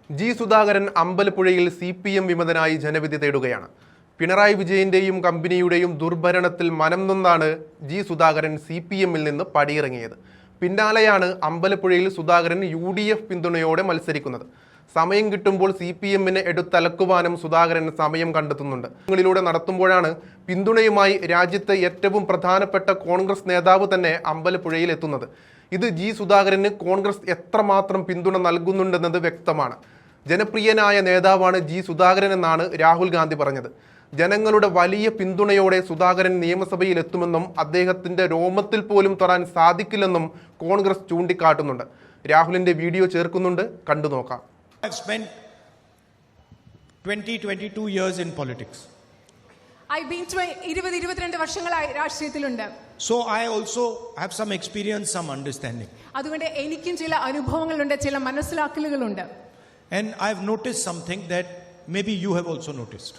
G Sudhakaran അമ്പലപ്പുഴയിൽ CPM വിമതനായി ജനവിധി തേടുകയാണ്. പിണറായി വിജയന്റെയും കമ്പനിയുടെയും ദുർഭരണത്തിൽ മനം നൊന്നാണ് ജി സുധാകരൻ CPMൽ നിന്ന് പടിയിറങ്ങിയത്. പിന്നാലെയാണ് അമ്പലപ്പുഴയിൽ സുധാകരൻ UDF പിന്തുണയോടെ മത്സരിക്കുന്നത്. സമയം കിട്ടുമ്പോൾ CPMനെ എടുത്തലക്കുവാനും സുധാകരൻ സമയം കണ്ടെത്തുന്നുണ്ട്. ങ്ങളിലൂടെ നടത്തുമ്പോഴാണ് പിന്തുണയുമായി രാജ്യത്തെ ഏറ്റവും പ്രധാനപ്പെട്ട കോൺഗ്രസ് നേതാവ് തന്നെ അമ്പലപ്പുഴയിൽ എത്തുന്നത്. ഇത് ജി സുധാകരന് കോൺഗ്രസ് എത്രമാത്രം പിന്തുണ നൽകുന്നുണ്ടെന്നത് വ്യക്തമാണ്. ജനപ്രിയനായ നേതാവാണ് ജി സുധാകരൻ എന്നാണ് രാഹുൽ ഗാന്ധി പറഞ്ഞത്. ജനങ്ങളുടെ വലിയ പിന്തുണയോടെ സുധാകരൻ നിയമസഭയിൽ എത്തുമെന്നും അദ്ദേഹത്തിന്റെ രോമത്തിൽ പോലും തൊടാൻ സാധിക്കില്ലെന്നും കോൺഗ്രസ് ചൂണ്ടിക്കാട്ടുന്നുണ്ട്. രാഹുലിന്റെ വീഡിയോ ചേർക്കുന്നുണ്ട്, കണ്ടു നോക്കാം. I've spent 22 years in politics. I've been 22 വർഷങ്ങളായി രാഷ്ട്രീയത്തിലുണ്ട്. So I also have some experience, some understanding. അതുകൊണ്ട് എനിക്കും ചില അനുഭവങ്ങളുണ്ട്, ചില മനസ്സിലാക്കലുകളുണ്ട്. And I've noticed something that maybe you have also noticed.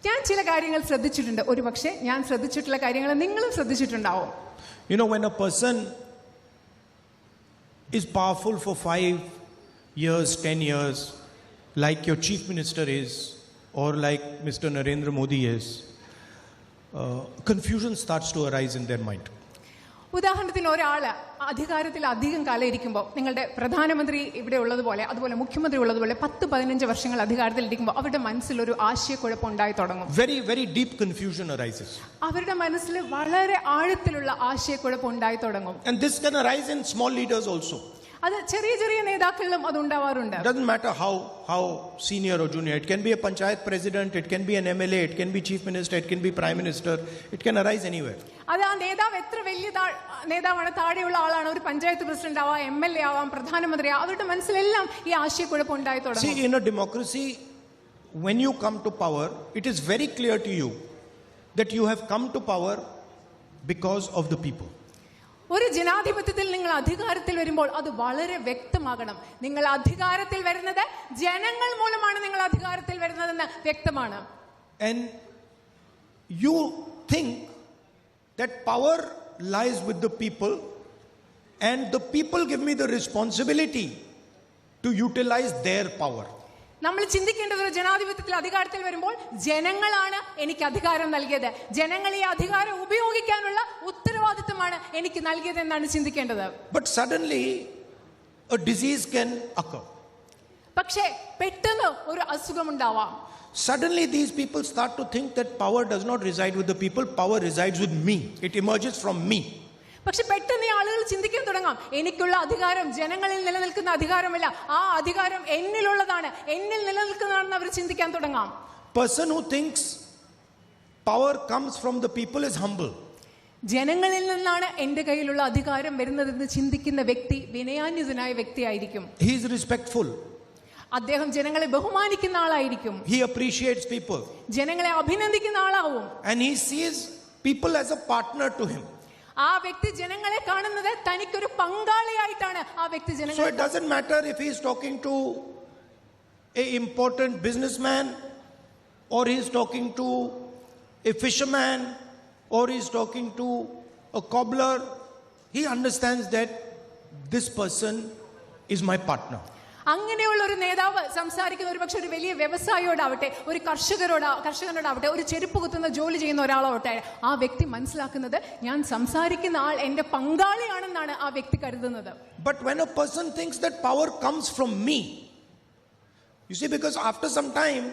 ഞാൻ ചില കാര്യങ്ങൾ ശ്രദ്ധിച്ചിട്ടുണ്ട്. ഒരുപക്ഷേ ഞാൻ ശ്രദ്ധിച്ചിട്ടുള്ള കാര്യങ്ങൾ നിങ്ങളും ശ്രദ്ധിച്ചിട്ടുണ്ടാവും. You know, when a person is powerful for 5 years, 10 years, like your chief minister is, or like Mr. Narendra Modi is, confusion starts to arise in their mind. ഉദാഹരണത്തിന് ഒരാൾ അധികാരത്തിൽ അധികം കാലം ഇരിക്കുമ്പോൾ, നിങ്ങളുടെ പ്രധാനമന്ത്രി ഇവിടെ ഉള്ളതുപോലെ അതുപോലെ മുഖ്യമന്ത്രി ഉള്ളതുപോലെ 10-15 വർഷങ്ങൾ അധികാരത്തിൽ ഇരിക്കുമ്പോൾ അവരുടെ മനസ്സിൽ ഒരു ആശയക്കുഴപ്പം ഉണ്ടായി തുടങ്ങും. Very deep confusion arises. അവരുടെ മനസ്സിൽ വളരെ ആഴത്തിലുള്ള ആശയക്കുഴപ്പം ഉണ്ടായി തുടങ്ങും. And this can arise in small leaders also. അത് ചെറിയ ചെറിയ നേതാക്കളിലും അത് ഉണ്ടാവാറുണ്ട്. It doesn't matter how senior or junior. It can be a panchayat president, it can be an MLA, it can be chief minister, it can be prime minister. It can arise anywhere. അത് ആ നേതാവ് എത്ര വലിയ നേതാവാണ്, താഴെയുള്ള ആളാണ്, ഒരു panchayat president ആവാം, MLA ആവാം, പ്രധാനമന്ത്രി ആവാം, അവരുടെ മനസ്സിലെല്ലാം ഈ ആശയക്കുഴപ്പം ഉണ്ടായി തുടങ്ങും. See, in a democracy, when you come to power, it is very clear to you that you have come to power because of the people. ഒരു ജനാധിപത്യത്തിൽ നിങ്ങൾ അധികാരത്തിൽ വരുമ്പോൾ അത് വളരെ വ്യക്തമാകണം. നിങ്ങൾ അധികാരത്തിൽ വരുന്നത് ജനങ്ങൾ മൂലമാണ്, നിങ്ങൾ അധികാരത്തിൽ വരുന്നതെന്ന് വ്യക്തമാണ്. And you think that power lies with the people, and the people give me the responsibility to utilize their power. നമ്മൾ ചിന്തിക്കേണ്ടത്, ഒരു ജനാധിപത്യത്തിൽ അധികാരത്തിൽ വരുമ്പോൾ ജനങ്ങളാണ് എനിക്ക് അധികാരം നൽകിയത്, ജനങ്ങൾ ഈ അധികാരം ഉപയോഗിക്കാനുള്ള ഉത്തരവാദിത്തമാണ് എനിക്ക് നൽകിയത് എന്നാണ് ചിന്തിക്കേണ്ടത്. But suddenly a disease can occur. പക്ഷേ പെട്ടെന്ന് ഒരു അസുഖം ഉണ്ടാവാം. Suddenly these people start to think that power does not reside with the people, power resides with me. It emerges from me. പക്ഷെ പെട്ടെന്ന് ഈ ആളുകൾ ചിന്തിക്കാൻ തുടങ്ങാം, എനിക്കുള്ള അധികാരം ജനങ്ങളിൽ നിലനിൽക്കുന്ന അധികാരമല്ല, ആ അധികാരം എന്നിലുള്ളതാണ്, എന്നിൽ നിലനിൽക്കുന്നതാണെന്ന് അവർ ചിന്തിക്കാൻ തുടങ്ങാം. Person who thinks power comes from the people is humble. ജനങ്ങളിൽ നിന്നാണ് എന്റെ കയ്യിലുള്ള അധികാരം വരുന്നതെന്ന് ചിന്തിക്കുന്ന വ്യക്തി വിനയാന്വിതനായ വ്യക്തിയായിരിക്കും. He is respectful. അദ്ദേഹം ജനങ്ങളെ ബഹുമാനിക്കുന്ന ആളായിരിക്കും. He appreciates people. ജനങ്ങളെ അഭിനന്ദിക്കുന്ന ആളാവും. And he sees people as a partner to him. ആ വ്യക്തി ജനങ്ങളെ കാണുന്നത് തനിക്കൊരു പങ്കാളിയായിട്ടാണ് ആ വ്യക്തി ജനങ്ങളെ. So it doesn't matter if he is talking to a important businessman, or he is talking to a fisherman, or he is talking to a cobbler. He understands that this person is my partner. അങ്ങനെയുള്ള ഒരു നേതാവ് സംസാരിക്കുന്ന ഒരു പക്ഷെ ഒരു വലിയ വ്യവസായിയോടാവട്ടെ, ഒരു കർഷകനോടാവട്ടെ, ഒരു ചെരുപ്പ് കുത്തുന്ന ജോലി ചെയ്യുന്ന ഒരാളാവട്ടെ, ആ വ്യക്തി മനസ്സിലാക്കുന്നത് ഞാൻ സംസാരിക്കുന്ന ആൾ എന്റെ പങ്കാളിയാണെന്നാണ് ആ വ്യക്തി കരുതുന്നത്. But when a person thinks that power comes from me, you see, because after some time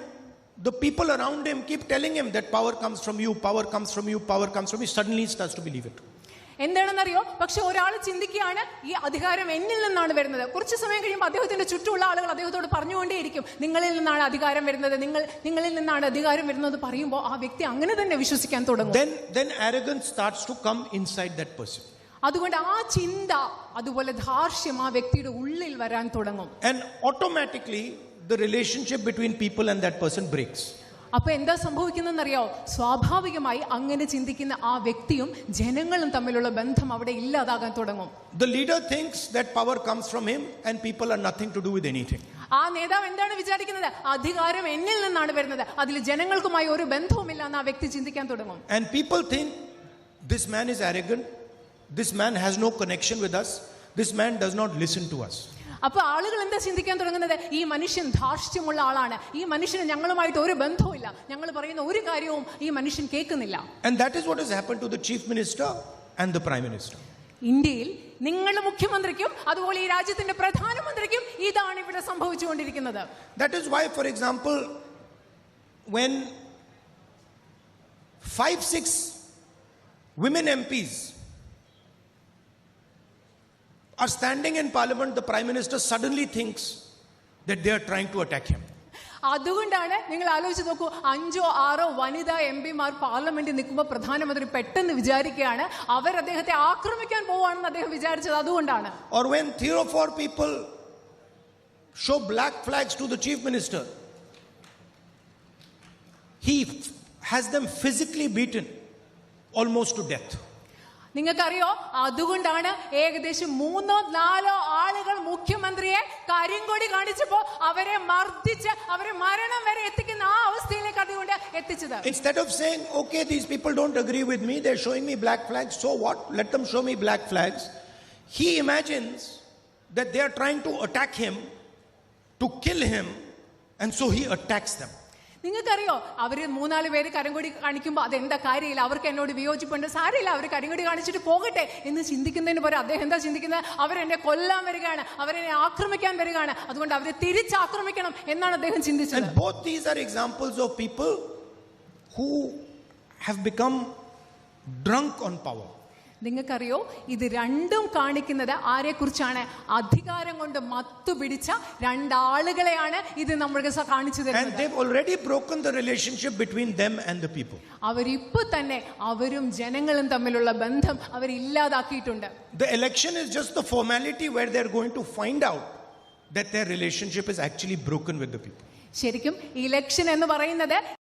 the people around him keep telling him that power comes from you, power comes from you, power comes from you, suddenly he starts to believe it. എന്താണെന്നറിയോ, പക്ഷെ ഒരാൾ ചിന്തിക്കുകയാണ് ഈ അധികാരം എന്നിൽ നിന്നാണ് വരുന്നത്. കുറച്ച് സമയം കഴിയുമ്പോൾ അദ്ദേഹത്തിന്റെ ചുറ്റുമുള്ള ആളുകൾ അദ്ദേഹത്തോട് പറഞ്ഞുകൊണ്ടേയിരിക്കും, നിങ്ങളിൽ നിന്നാണ് അധികാരം വരുന്നത്, നിങ്ങളിൽ നിന്നാണ് അധികാരം വരുന്നത് പറയുമ്പോൾ ആ വ്യക്തി അങ്ങനെ തന്നെ വിശ്വസിക്കാൻ തുടങ്ങും. Then arrogance starts to come inside that person. അതുകൊണ്ട് ആ ചിന്ത, അതുപോലെ ധാർഷ്യം ആ വ്യക്തിയുടെ ഉള്ളിൽ വരാൻ തുടങ്ങും. And automatically the relationship between people and that person breaks. അപ്പൊ എന്താ സംഭവിക്കുന്നറിയോ, സ്വാഭാവികമായി അങ്ങനെ ചിന്തിക്കുന്ന ആ വ്യക്തിയും ജനങ്ങളും തമ്മിലുള്ള ബന്ധം അവിടെ ഇല്ലാതാകാൻ തുടങ്ങും. The leader thinks that power comes from him and people are nothing to do with anything. ആ നേതാവ് എന്താണ് വിചാരിക്കുന്നത്, അധികാരം എന്നിൽ നിന്നാണ് വരുന്നത്, അതിൽ ജനങ്ങൾക്കുമായി ഒരു ബന്ധവുമില്ല എന്ന് ആ വ്യക്തി ചിന്തിക്കാൻ തുടങ്ങും. And people think this man is arrogant, this man has no connection with us, this man does not listen to us. അപ്പൊ ആളുകൾ എന്താ ചിന്തിക്കാൻ തുടങ്ങുന്നത്? ഈ മനുഷ്യൻ ധാർഷ്ട്യമുള്ള ആളാണ്, ഈ മനുഷ്യന് ഞങ്ങളുമായിട്ട് ഒരു ബന്ധവുമില്ല, ഞങ്ങൾ പറയുന്ന ഒരു കാര്യവും ഈ മനുഷ്യൻ കേൾക്കുന്നില്ല. And that is what has happened to the chief minister and the prime minister. ഇന്ത്യയിൽ നിങ്ങളുടെ മുഖ്യമന്ത്രിക്കും അതുപോലെ ഈ രാജ്യത്തിന്റെ പ്രധാനമന്ത്രിക്കും ഇതാണ് ഇവിടെ സംഭവിച്ചുകൊണ്ടിരിക്കുന്നത്. That is why, for example, when 5-6 women MPs are standing in parliament, the prime minister suddenly thinks that they are trying to attack him. അതുകൊണ്ടാണ് നിങ്ങൾ ആലോചിച്ച് നോക്കൂ, 5-6 വനിതാ MP-മാർ പാർലമെന്റിൽ നിൽക്കുമ്പോൾ പ്രധാനമന്ത്രി പെട്ടെന്ന് വിചാരിക്കുകയാണ് അവർ അദ്ദേഹത്തെ ആക്രമിക്കാൻ പോവാണെന്ന് അദ്ദേഹം വിചാരിച്ചത്. അതുകൊണ്ടാണ്. Or when 3 or 4 people show black flags to the chief minister, he has them physically beaten almost to death. നിങ്ങൾക്കറിയോ, അതുകൊണ്ടാണ് ഏകദേശം 3-4 ആളുകൾ മുഖ്യമന്ത്രിയെ കരിങ്കൊടി കാണിച്ചപ്പോ അവരെ മർദ്ദിച്ച് അവരെ മരണം വരെ എത്തിക്കുന്ന ആ അവസ്ഥയിലേക്ക് അതുകൊണ്ട് എത്തിച്ചത്. Instead of saying, okay, these people don't agree with me, they're showing me black flags, so what? Let them show me black flags. He imagines that they are trying to attack him, to kill him, and so he attacks them. നിങ്ങൾക്കറിയോ, അവര് 3-4 പേര് കരിങ്കൊടി കാണിക്കുമ്പോൾ അതെന്താ കാര്യമില്ല, അവർക്ക് എന്നോട് വിയോജിപ്പുണ്ട്, സാരമില്ല, അവർ കരിങ്കൊടി കാണിച്ചിട്ട് പോകട്ടെ എന്ന് ചിന്തിക്കുന്നതിന് പോലെ അദ്ദേഹം എന്താ ചിന്തിക്കുന്നത്? അവരെന്നെ കൊല്ലാൻ വരികയാണ്, അവരെന്നെ ആക്രമിക്കാൻ വരികയാണ്, അതുകൊണ്ട് അവരെ തിരിച്ചാക്രമിക്കണം എന്നാണ് അദ്ദേഹം ചിന്തിച്ചത്. And both these are examples of people who have become drunk on power. നിങ്ങൾക്കറിയോ, ഇത് രണ്ടും കാണിക്കുന്നത് ആരെക്കുറിച്ചാണ്? അധികാരം കൊണ്ട് മത്തുപിടിച്ച 2 ആളുകളെയാണ് ഇത് നമ്മൾക്ക് കാണിച്ചു And തരുന്നത്. they've already broken the relationship between them and the people. അവരിപ്പോ തന്നെ അവരും ജനങ്ങളും തമ്മിലുള്ള ബന്ധം അവരില്ലാതാക്കിയിട്ടുണ്ട്. The election is just the formality where they're going to find out that their relationship is actually broken with the people. ശരിക്കും election എന്ന് പറയുന്നത്